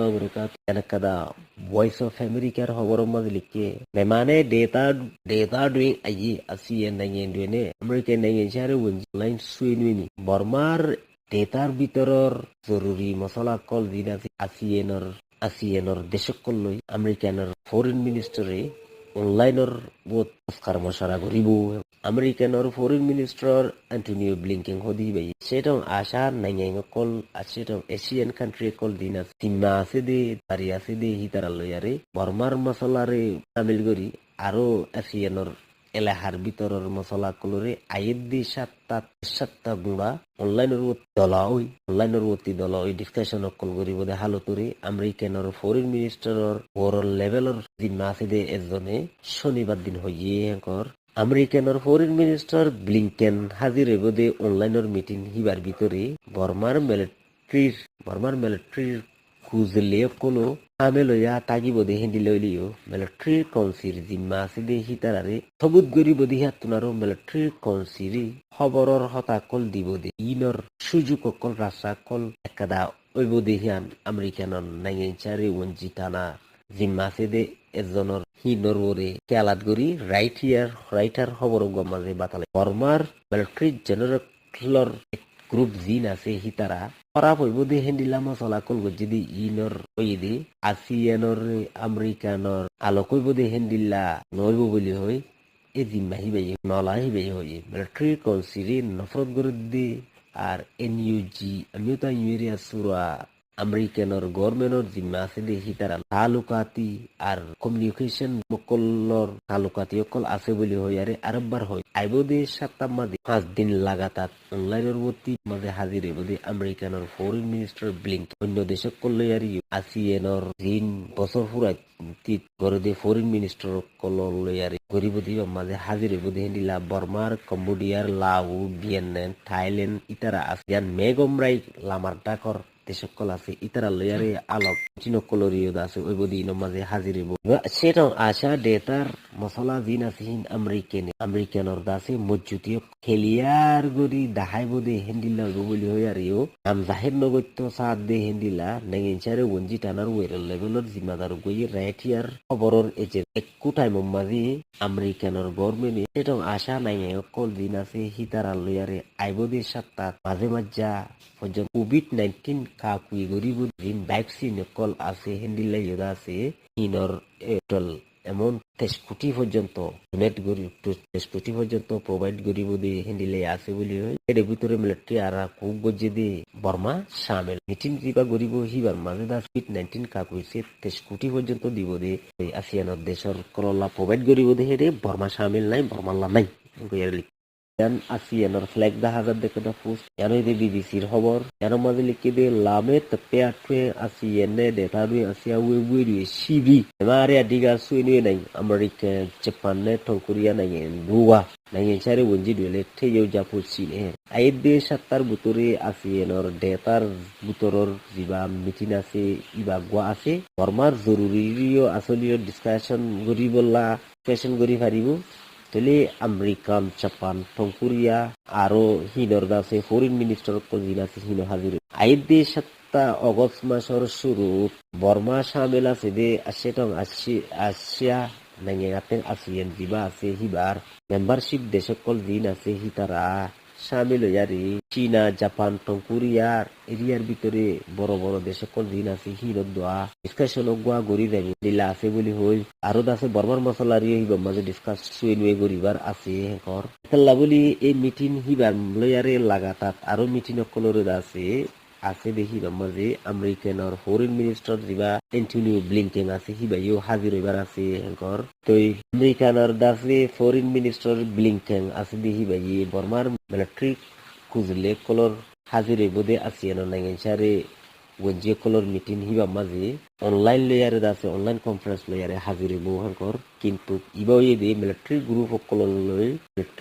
America enakada Voice of America hoborom mazlikke memane data doing ayi asiye nangen duene American nangen share won line suinwini bormar datar bitoror জরুরি মশলা call দিন আসিয়েনর দেশকলই আমেরিকানের foreign মিনিস্টারে অনলাইনৰ বহুত আস্কার মশারা করিব আমেরিকানৰ foreign minister Antonio Blinken হদি বাই সেটাও আশা নাইঙাই কল সেটাও এশিয়ান কান্ট্রি কল দিন সিমা আছে দে দারি আছে দে হিতারা লয়ারে বর্মার মশলারে সামিল করি আরো এশিয়ানৰ এলাহার ভিতরের মশলা কলরে আয়ের দি সাতটা গুঁড়া অনলাইনের দলা ডিসকাশন কল করিব দে হালতরে আমেরিকানের ফরেন মিনিস্টারের ওভারঅল লেভেলের জিম্মা আছে দে এজনে শনিবার দিন হইয়ে হেঁকর আমেরিকানের ফরেন মিনিস্টার ব্লিংকেন হাজির হইব দে অনলাইনের মিটিং হিবার ভিতরে বর্মার মিলিটারির খুঁজলে কোনো আমে লইয়া তাগিব দে হেন্দি লইলিও মিলিটারির কনসির জিম্মা আছে দে হিতারারে সবুত গরিব দি হাতুনারো মিলিটারির কনসিরি খবরর হতা কল দিব দে ইনর সুযোগ কল রাস্তা কল একাদা ওইব দে হিয়ান আমেরিকানর নাইচারে ওনজি টানা জিম্মা আছে দে এজনের হিনর ওরে খেয়ালাত গরি রাইটার খবর গমাজে বাতালে বর্মার মিলিটারি জেনারেলর গ্রুপ জিন আছে হিতারা খারাপ হইব দে হেন্দিলা মশলা কল যদি ইনর ওই দে আসিয়ানর আমেরিকানর আলো কইব দে হেন্দিল্লা নইব বলি হই এ জিম্মা হিবাই নলা হিবাই হই মিলিটারি কনসিরি নফরত করে দে আর এনইউজি আমিও তা ইউরিয়া সুরা আমেরিকানর গভর্নমেন্টর জিম্মা আছে দে হিতারা তালুকাতি আর কমিউনিকেশন মকলর তালুকাতি অকল আছে বলি হই আরে আরববার হয় আইব দে 7 মাসে 5 দিন লাগাতার অনলাইনের মধ্যে মাঝে হাজির হইব দে আমেরিকানর ফরেন মিনিস্টার ব্লিংক অন্য দেশক করলে আর আসিয়েনর দিন বছর ফুরাই তিত করে দে ফরেন মিনিস্টার কললে আর গরিব দিব মাঝে হাজির হইব দে হেন্দিলা বর্মার কম্বোডিয়ার লাও ভিয়েতনাম থাইল্যান্ড ইতারা আসিয়ান মেগমরাই লামার ডাকর দেশকল আছে ইতারা লয়ারে আলোক চিনকলরিও আছে ওই বদি মাঝে হাজির হইব সেটাও আশা ডেটার মশলা জিন আছে আমেরিকানর দাসে মজুতীয় খেলিয়ার গরি দাহাই বদে হেন্দিলা বলি হই আর নাম জাহের নগত্য সাত দে হেন্দিলা নেগেনচারে ওনজি টানার ওয়েরেল লেভেলের জিম্মাদার গই রাইটিয়ার খবরর এজে একু টাইম মাঝে আমেরিকানর গভর্নমেন্ট সেটাও আশা নাই কল দিন আছে হিতারা লয়ারে আইবদে সাতটা মাঝে মাঝা পর্যন্ত কোভিড-19 কাকুই গরিব দিন ভ্যাকসিন কল আছে হেন্দিলা ইয়োদা আছে ইনর এটল এমন 23 কোটি পর্যন্ত ডোনেট করি 23 কোটি পর্যন্ত প্রোভাইড করিব দে হেন্দিলে আছে বলি হয় এর ভিতরে মিলিটারি আর খুব গজে দে বর্মা শামিল মিটিং দিবা গরিব হিবার মাঝে দা কোভিড-19 কাকুইছে 23 কোটি পর্যন্ত দিব দে আসিয়ানের দেশের করলা প্রোভাইড করিব দে হেডে বর্মা শামিল নাই বর্মাল্লা নাই আসিয়ানোর ফ্ল্যাগ দেখা যার দেখে না ফুস জানোই দে বিবিসির খবর জানো মাঝে লিখে দে লামে তপে আটে আসিয়ানে ডেটা দুই আসিয়া উই সিবি এমারে আদিগা সুইনুয়ে নাই আমেরিকা জাপান নে ঠঙ্কুরিয়া নাই দুয়া নাই চারে ওনজি দুলে থেইও জাপু সিনে আই দে 7টার বুতরে আসিয়ানোর ডেটার বুতরর জিবা মিটিং আছে ইবা গোয়া আছে বর্মার জরুরিও আসলিও ডিসকাশন গরিবল্লা সেশন গরি পারিব তেলে আমেরিকান জাপান ঠঙ্কুরিয়া আরো হিনর দাসে ফরেন মিনিস্টার কজিন আছে হিনো হাজির আইদ দে 7 অগস্ট মাসের শুরু বর্মা শামিল আছে দে সেটং আসিয়া নাঙ্গেগাতে আসিয়ান জিবা আছে হিবার মেম্বারশিপ দেশকল দিন আছে হিতারা শামিল হইয়ারি চীনা জাপান ঠঙ্কুরিয়ার এরিয়ার ভিতরে বড় বড় দেশকল দিন আছে হিরত দোয়া ডিসকাশন গোয়া গড়ি যাবি লীলা আছে বলি হই আরো আছে বর্মার মশলারি হিবার মাঝে ডিসকাস সুইনুয়ে গরিবার আছে হেকর খেলা বলি এই মিটিং হিবার লয়ারে লাগাতার আরো মিটিং অকলরে আছে দেখি মাঝে আমেরিকানর ফরেন মিনিস্টার জিবা অ্যান্টনিও ব্লিংকেন আছে হিবাইও হাজির হইবার আছে হেকর তো আমেরিকানর দাসে ফরেন মিনিস্টার ব্লিংকেন আছে দেখি ভাই বর্মার মিলিটারি খুঁজলে কলর হাজির হইব দে আসিয়ানোর নাইচারে গঞ্জি কলর মিটিং হিবা মাঝে অনলাইন লেয়ারে আছে অনলাইন কনফারেন্স লেয়ারে হাজির হইব হেকর কিন্তু ইবাও দে মিলিটারি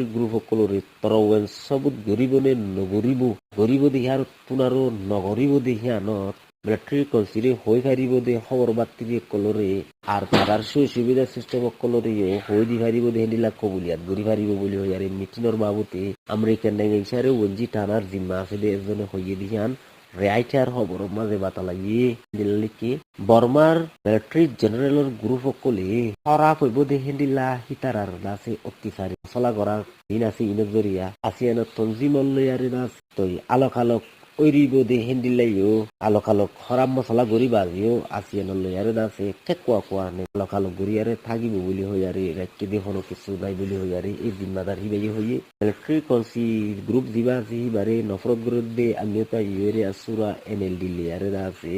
গ্রুপ সকলরে তরওয়েন সবুত গরিবনে নগরিব গরিব দেহিয়ার তুনারো নগরিব দেহিয়ানত মিলিটারি কনসিডি হই ফারিব দে খবর বার্তি কলরে আর তার সুবিধা সিস্টেম কলরেও হই দি ফারিব দে হেন্দিলা কবুলিয়াত গরি ফারিব বলি হই আর মিটিংর বাবুতে আমেরিকান নাইচারে ওনজি টানার জিম্মা আছে দে এজনে হইয়ে দিহান রাইটার খবর মাঝে বাতালাই দিল্লিকে বর্মার মিলিটারি জেনারেলৰ গ্রুপ সকলে হরা হইব দে হেন্দিলা হিতারার দাসে অত্যাচারী মশলা করার দিন আছে ইনক জরিয়া আসিয়ানো তঞ্জিমল্লয়ারে দাস তৈ আলোক আলোক ওইরিব দে হেন্দিলাইও আলোক আলোক হরাম মশলা গরি বাজিও আসিয়ানো লয়ারে দাসে কেকুয়া কোয়া নে আলোক আলোক গরিয়ারে থাকিব বলি হইয়ারে রাখকে দেখনো কিছু নাই বলি হইয়ারে এই জিম্মাদার হিবাই হইয়ে মিলিটারি কনসি গ্রুপ দিবা আছে হিবারে নফরত বিরুদ্ধে আমিওতা ইউরে আসুরা এনএলডি লেয়ারে দাসে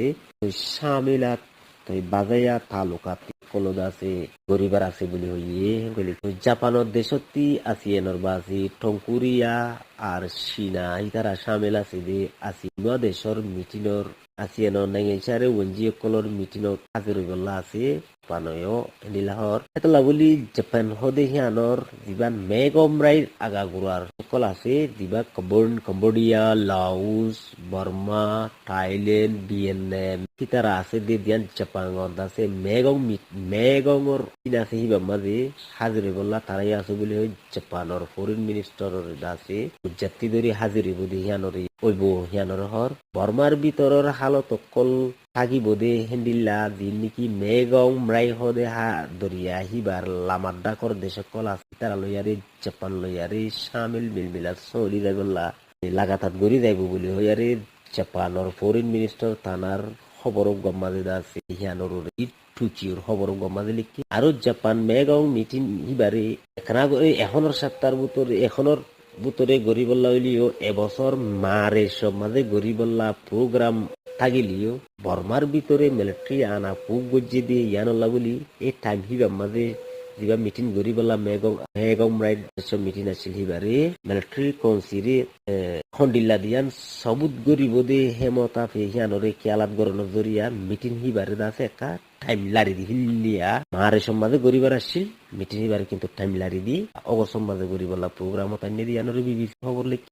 শামিলাত তৈ বাজাইয়া তালুকাত কলদ আছে গরিবার আছে বলি হইয়ে গলি জাপানত দেশতি আসিয়ানর বাজি টংকুরিয়া আর চীনা ইতারা শামিল আছে দে আসি দেশর মিটিনর আসিয়ানর নাইচারে ওনজি কলর মিটিনত হাজির হইবল্লা আছে পানয় নীলাহর এতলা বলি জাপান হদে হিয়ানর জিবান মেগমরাইর আগাগুরার সকল আছে জিবা Cambodia Laos Burma Thailand Vietnam ইতারা আছে দে দিয়ান জাপান আছে মেগংর চীন আছে হিবা মাঝে হাজির হইবল্লা তারাই আছে বলি জাপানর ফরেন মিনিস্টারর আছে জাতি ধরি হাজির হইব দে হিয়ানর ওইব হিয়ানর হর বর্মার ভিতরের হালত অকল থাকিব দে হেন্দিল্লা যিন নেকি মেগং ম্রাই হদে হা দরিয়া হিবার লামার ডাকর দেশ কল আছে তারা লইয়ারে জাপান লইয়ারে শামিল মিলমিলা চলি যাইবল্লা লাগাতার গড়ি যাইব বলি হইয়ারে জাপানর ফরেন মিনিস্টার তানার খবর গম্মাদে আছে হিয়ানর টুচিওর খবর গম্মাদে লিখি আর জাপান মেগং মিটিং হিবারে এখনের সপ্তাহের ভিতরে এখনের বুতরে গরিবল্লা হইলিও এবছর মারে সব মাঝে গরিবল্লা প্রোগ্রাম থাকিলিও বর্মার ভিতরে মিলিটারি আনা পুক গজ্জে দিয়ে ইয়ানল্লা বলি এই টাইম হিবাম মাঝে যিবা মিটিং গরিবল্লা মেগম রাইট সব মিটিং আছিল হিবারে মিলিটারি কনসিরে খন্ডিল্লা দিয়ান সবুত গরিব দে হেমতা ফে হিয়ানরে খেয়ালাত গরনের জরিয়া মিটিং হিবারে দাসে একা টাইম লারি দি হিল্লিয়া মারে সমাজে গরিবার আসছিল মিটিং হিবারে কিন্তু টাইম লারি দি অগর সমাজে গরিবল্লা প্রোগ্রাম তাইনে দি ইয়ানরে বিবিসি খবর লিখি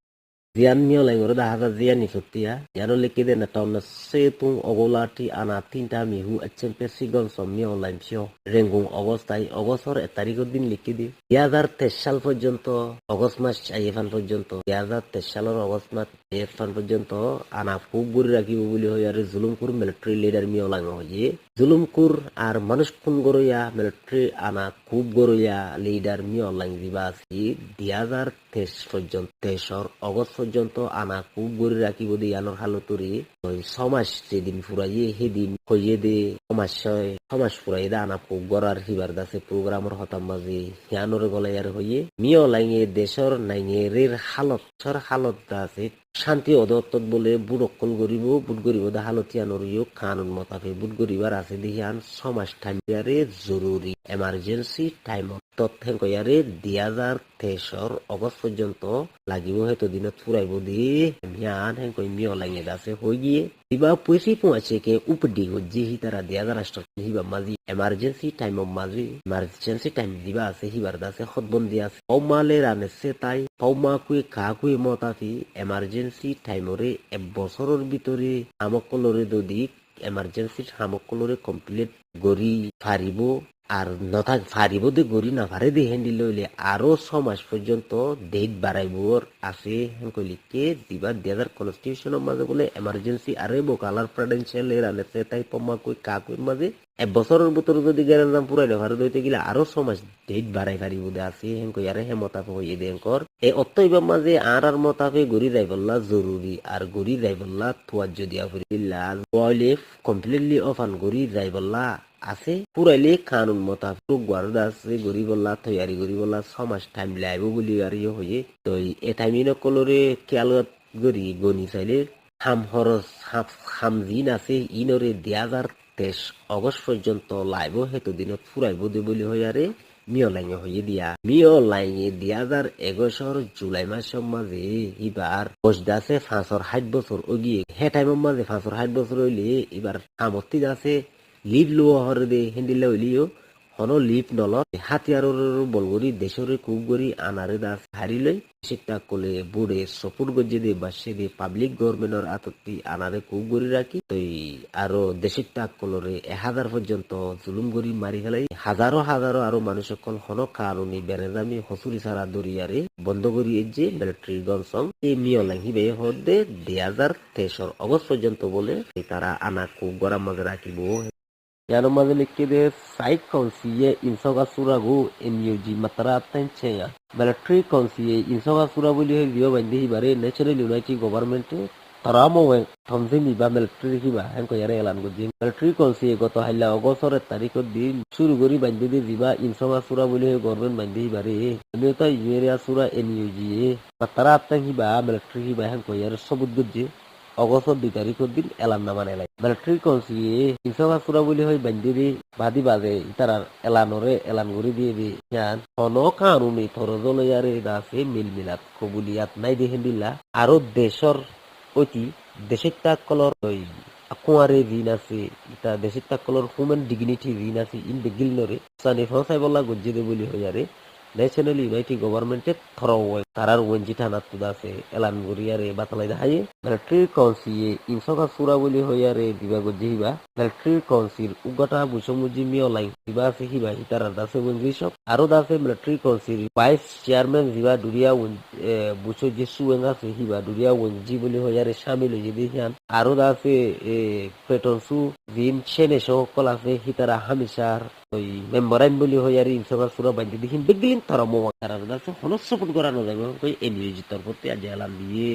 জিয়ান মিও লাইngoro da haza zian ni sotia yano lekide na tauna setung ogolati ana tinta mihu achempe sigon sommi online pio rengung অগস্টাই অগস্টর 1 তারিখের দিন লিখিদি 2023 সাল পর্যন্ত অগস্ট মাস আইফান পর্যন্ত 2023 সালের অগস্ট মাস আইফান পর্যন্ত আনা খুব গুরি রাখিব বলি হয় আর জুলুমকুর মিলিটারি লিডার মিও লাইং হয়ে জুলুমকুর আর মানুষ কোন গরইয়া মিলিটারি আনা খুব গরইয়া লিডার মিও লাইং দিবা আছে 2023 পর্যন্ত 23 অগস্ট পর্যন্ত আনা খুব গড়ে রাখিব দে আনোর হালতরে সমাজ যেদিন ফুরাইয়ে সেদিন হইয়ে দে সমাজ ফুরাই দে আনা খুব গড়ার হিবার দাসে প্রোগ্রামর হতাম মাঝে হিয়ানোর গলাইয়ার হইয়ে মিও লাইঙে দেশর নাইঙের হালত দাসে শান্তি অদত্তত বলে বুট অকল গরিব বুট গরিব দা হালতিয়ানোর ইয়ে কানুন মতাফে বুট গরিবার আছে দেহিয়ান সমাজ টাইমারে জরুরি এমার্জেন্সি টাইম তথ্যেন কয়ারে 2023 অগস্ট পর্যন্ত লাগিব হয়তো দিনত ফুরাইব দি মিয়ান হেন কই মিও লাইঙে দাসে হই গিয়ে দিবা পয়সি পৌঁছে কে উপডি হজ্জি হি তারা 2000 হিবা মাঝি এমার্জেন্সি টাইম দিবা আছে হিবার দাসে খতবন্দি আছে পৌমালে রানেছে তাই পৌমা কুই কা কুই মতাফি এমার্জেন্সি টাইমরে 1 বছরের ভিতরে আমকলরে যদি এমার্জেন্সি সামকলরে কমপ্লিট গরি ফারিব আর নথা ফারিব দে গরি না ফারে দে হ্যান্ডিল লইলে আরো 6 মাস পর্যন্ত ডেট বাড়াইবর আছে কইলিকে দিবা 2000 কনস্টিটিউশনের মাঝে বলে এমার্জেন্সি আরে বোকালার প্রেসিডেন্সিয়াল এর আনেছে তাই পম্মা কই কাকুর মাঝে 1 বছরের ভিতরে যদি গ্যারান্টাম পুরাইলে ভারত হইতে গেলে আরো 6 মাস ডেট বাড়াই ফারিব দে আছে কই আরে হে মতাফে হইয়ে দেনকর এই অত্তইবা মাঝে আর মতাফে গরি যাইবল্লা জরুরি আর গরি যাইবল্লা তুয়াজ যদি আফরিল্লা বয়লে কমপ্লিটলি অফান গরি যাইবল্লা আছে পুরাইলে কানুন মোতাবেক গুয়ারদা আছে গরিবল্লা তৈয়ারি গরিবল্লা 6 মাস টাইম লাইব বলি আর হয়ে তো এ টাইমিন কলরে খেয়ালত গরি গনি চাইলে হাম জিন আছে ইনরে 2023 অগস্ট পর্যন্ত লাইব হেতু দিনত ফুরাইব দে বলি হয় আরে মিও লাইঙে হয়ে দিয়া মিও লাইঙে 2021 জুলাই মাসের মাঝে এবার বসদাসে 560 বছর ওগিয়ে হে টাইমের মাঝে 560 বছর হইলে এবার সামর্থ্য আছে লিড লো হরে দে হেন্ডিলা হইলিও হন লিপ নলত হাতিয়াৰৰ বলগৰি দেশৰে কুগৰি আনাৰে দাস হাৰিলৈ সেটা কলে বুড়ে সপুর গজ্জে দে বাসে দে পাবলিক গভর্নমেন্টর আততি আনারে কুগরি রাখি তই আরো দেশের তাক কলরে 1000 পর্যন্ত জুলুম গরি মারি ফেলাই হাজারো হাজারো আরো মানুষ সকল হন কারণে বেরেদামি হসুরি সারা দরিয়ারে বন্ধ করি যে মিলিটারি গনসং এই মিয় লাঙ্গি বে হদে 2023 অগস্ট পর্যন্ত বলে তারা আনা কুগরা মাঝে রাখিব Yano mazalik de site konsiye insoga suragu MUG matara tencheya military konsiye insoga surabuli hiyo bandi hibare natural united government taramo wen thomzimi ba military hiba henko yare elan gojin military konsiye goto haila ogosore tarikot din shuru gori bandi de jiba insoga surabuli government bandi hibare neta yeria sura MUG matara tenhiba military hiba henko yare sobud gojje August 2 তারিখের দিন এলান নামান এলাই military কনসিয়ে Insafa সুরা বলি হয় বান্দিরি বাদি বাজে ইতারা এলানরে এলান গরি দিয়ে দি জান হন কানুনি থরজলে ইয়ারে দাসে মিল মিলাত কবুলিয়াত নাই দেখেন দিলা আরো দেশর অতি দেশের তাকলর ওই akuare ঋণ আছে ইতা দেশের তাকলর হিউম্যান ডিগনিটি ঋণ আছে ইন দে গিলনরে সানি ফসাই বলা গজ্জে দে বলি হয় আরে ন্যাশনাল ইউনাইটেড গভর্নমেন্টে থরওয়ে তারার ওয়েঞ্জি থানাত তুদাছে এলান গরিয়ারে বাতালাই দেখায়ে মিলিটারি কাউন্সিয়ে ইনসকা সুরা বলি হইয়ারে দিবা গজ্জে হিবা মিলিটারি কাউন্সিল উগটা বুসমুজি মিও লাইন দিবা আছে হিবা ইতারা দাসে ওয়েঞ্জি সব আরো দাসে মিলিটারি কাউন্সিল ভাইস চেয়ারম্যান দিবা দুরিয়া বুসো যে সুয়েঙ্গা আছে হিবা দুরিয়া ওয়েঞ্জি বলি হইয়ারে শামিল হয়ে দিহান আরো দাসে পেটনসু জিম সেনে সকল আছে হিতারা হামিশার ওই মেম্বারাইন বলি হইয়ারে ইনসকা সুরা বান্ধি দিহিন বেগিন তারা মোয়া তারা দাসে হনস সাপোর্ট করানো যাবে কই এমইউজি তরফতে আজ এলান দিয়ে